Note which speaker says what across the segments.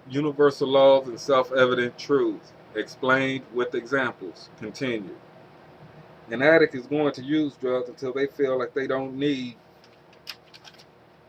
Speaker 1: Universal laws and self-evident truths, explained with examples. Continue. An addict is going to use drugs until they feel like they don't need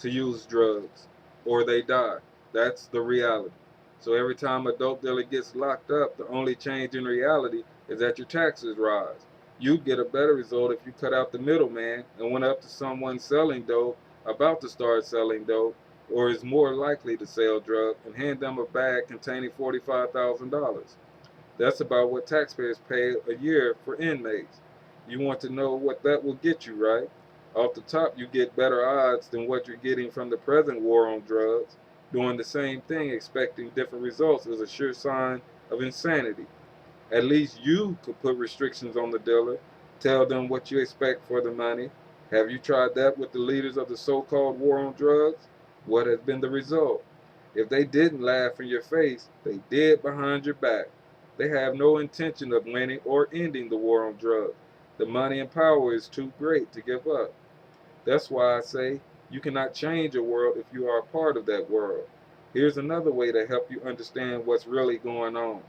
Speaker 1: to use drugs or they die. That's the reality. So every time a dope dealer gets locked up, the only change in reality is that your taxes rise. You'd get a better result if you cut out the middleman and went up to someone selling dope, about to start selling dope, or is more likely to sell drugs, and hand them a bag containing $45,000. That's about what taxpayers pay a year for inmates. You want to know what that will get you, right? Off the top, you get better odds than what you're getting from the present war on drugs. Doing the same thing, expecting different results, is a sure sign of insanity. At least you could put restrictions on the dealer, tell them what you expect for the money. Have you tried that with the leaders of the so called war on drugs? What has been the result? If they didn't laugh in your face, they did behind your back. They have no intention of winning or ending the war on drugs. The money and power is too great to give up. That's why I say you cannot change a world if you are a part of that world. Here's another way to help you understand what's really going on.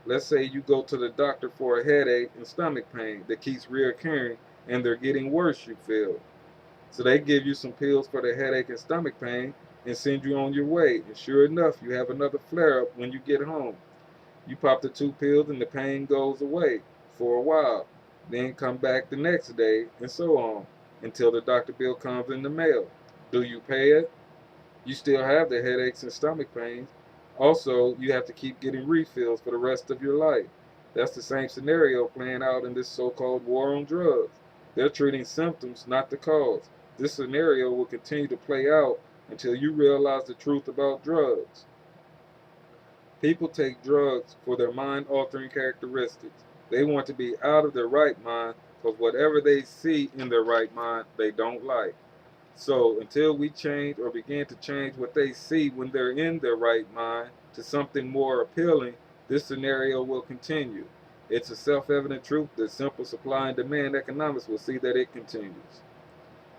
Speaker 1: Let's say you go to the doctor for a headache and stomach pain that keeps reoccurring and they're getting worse, you feel. So they give you some pills for the headache and stomach pain and send you on your way. And sure enough, you have another flare up when you get home. You pop the two pills and the pain goes away for a while. Then come back the next day and so on until the doctor bill comes in the mail. Do you pay it? You still have the headaches and stomach pains. Also, you have to keep getting refills for the rest of your life. That's the same scenario playing out in this so called war on drugs. They're treating symptoms, not the cause. This scenario will continue to play out until you realize the truth about drugs. People take drugs for their mind altering characteristics. They want to be out of their right mind because whatever they see in their right mind, they don't like. So until we change or begin to change what they see when they're in their right mind to something more appealing, this scenario will continue. It's a self evident truth that simple supply and demand economics will see that it continues.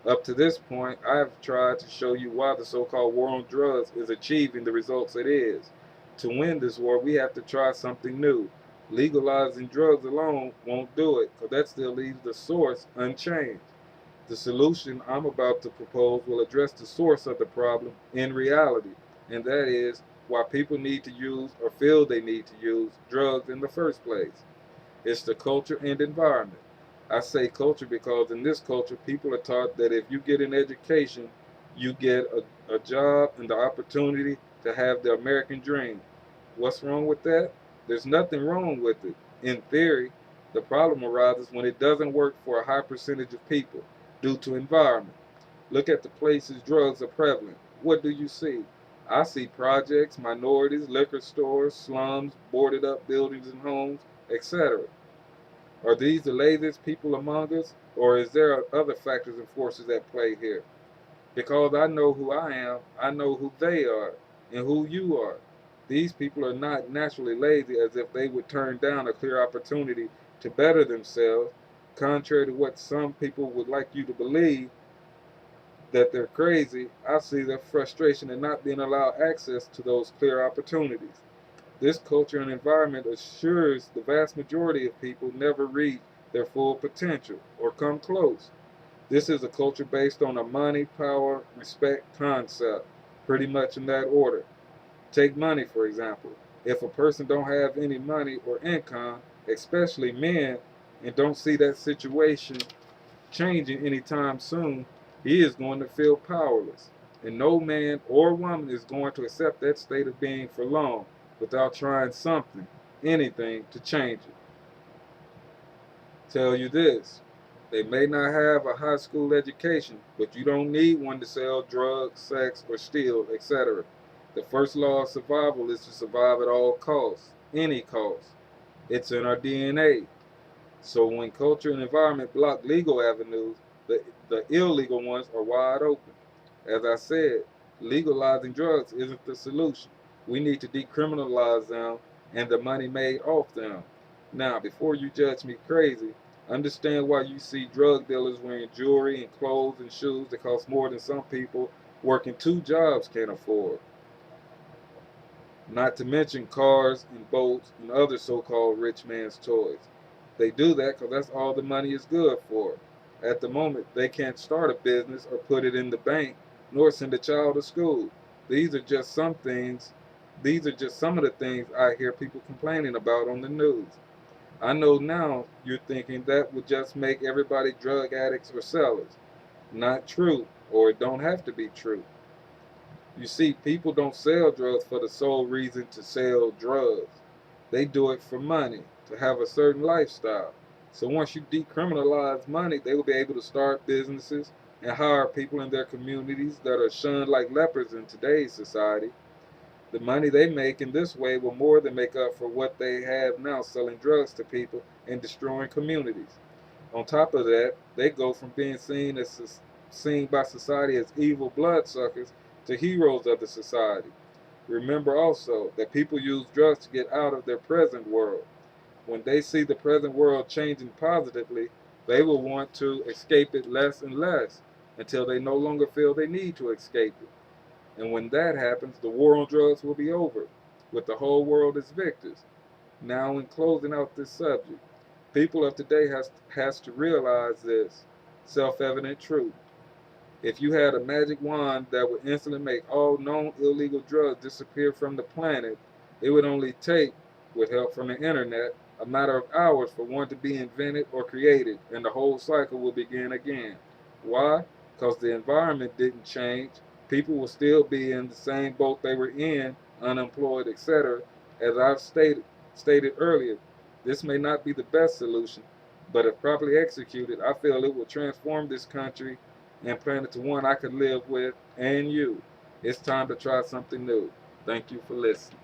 Speaker 1: Up to this point, I have tried to show you why the so called war on drugs is achieving the results it is. To win this war, we have to try something new. Legalizing drugs alone won't do it, because that still leaves the source unchanged. The solution I'm about to propose will address the source of the problem in reality, and that is why people need to use or feel they need to use drugs in the first place. It's the culture and environment. I say culture because in this culture, people are taught that if you get an education, you get a job and the opportunity to have the American dream. What's wrong with that? There's nothing wrong with it. In theory, the problem arises when it doesn't work for a high percentage of people due to environment. Look at the places drugs are prevalent. What do you see? I see projects, minorities, liquor stores, slums, boarded up buildings and homes, etc. Are these the laziest people among us, or is there other factors and forces at play here? Because I know who I am, I know who they are, and who you are. These people are not naturally lazy as if they would turn down a clear opportunity to better themselves, contrary to what some people would like you to believe that they're crazy. I see their frustration in not being allowed access to those clear opportunities. This culture and environment assures the vast majority of people never reach their full potential or come close. This is a culture based on a money, power, respect concept, pretty much in that order. Take money for example. If a person don't have any money or income, especially men, and don't see that situation changing anytime soon, he is going to feel powerless. And no man or woman is going to accept that state of being for long without trying something, anything, to change it. Tell you this, they may not have a high school education, but you don't need one to sell drugs, sex, or steal, etc. The first law of survival is to survive at all costs, any cost. It's in our DNA. So when culture and environment block legal avenues, the illegal ones are wide open. As I said, legalizing drugs isn't the solution. We need to decriminalize them and the money made off them. Now, before you judge me crazy, understand why you see drug dealers wearing jewelry and clothes and shoes that cost more than some people working two jobs can afford. not to mention cars and boats and other so-called rich man's toys. They do that because that's all the money is good for. At the moment, they can't start a business or put it in the bank, nor send a child to school. These are just some things. These are just some of the things I hear people complaining about on the news. I know now you're thinking that would just make everybody drug addicts or sellers. Not true, or it don't have to be true. You see, people don't sell drugs for the sole reason to sell drugs. They do it for money, to have a certain lifestyle. So once you decriminalize money, they will be able to start businesses and hire people in their communities that are shunned like lepers in today's society. The money they make in this way will more than make up for what they have now selling drugs to people and destroying communities. On top of that, they go from being seen by society as evil bloodsuckers to heroes of the society. Remember also that people use drugs to get out of their present world. When they see the present world changing positively, they will want to escape it less and less until they no longer feel they need to escape it. And when that happens, the war on drugs will be over, with the whole world as victors. Now, in closing out this subject, people of today has to realize this self-evident truth. If you had a magic wand that would instantly make all known illegal drugs disappear from the planet, it would only take, with help from the internet, a matter of hours for one to be invented or created, and the whole cycle will begin again. Why? Because the environment didn't change. People will still be in the same boat they were in, unemployed, etc. As I've stated earlier, this may not be the best solution, but if properly executed, I feel it will transform this country and plan it to one I could live with and you. It's time to try something new. Thank you for listening.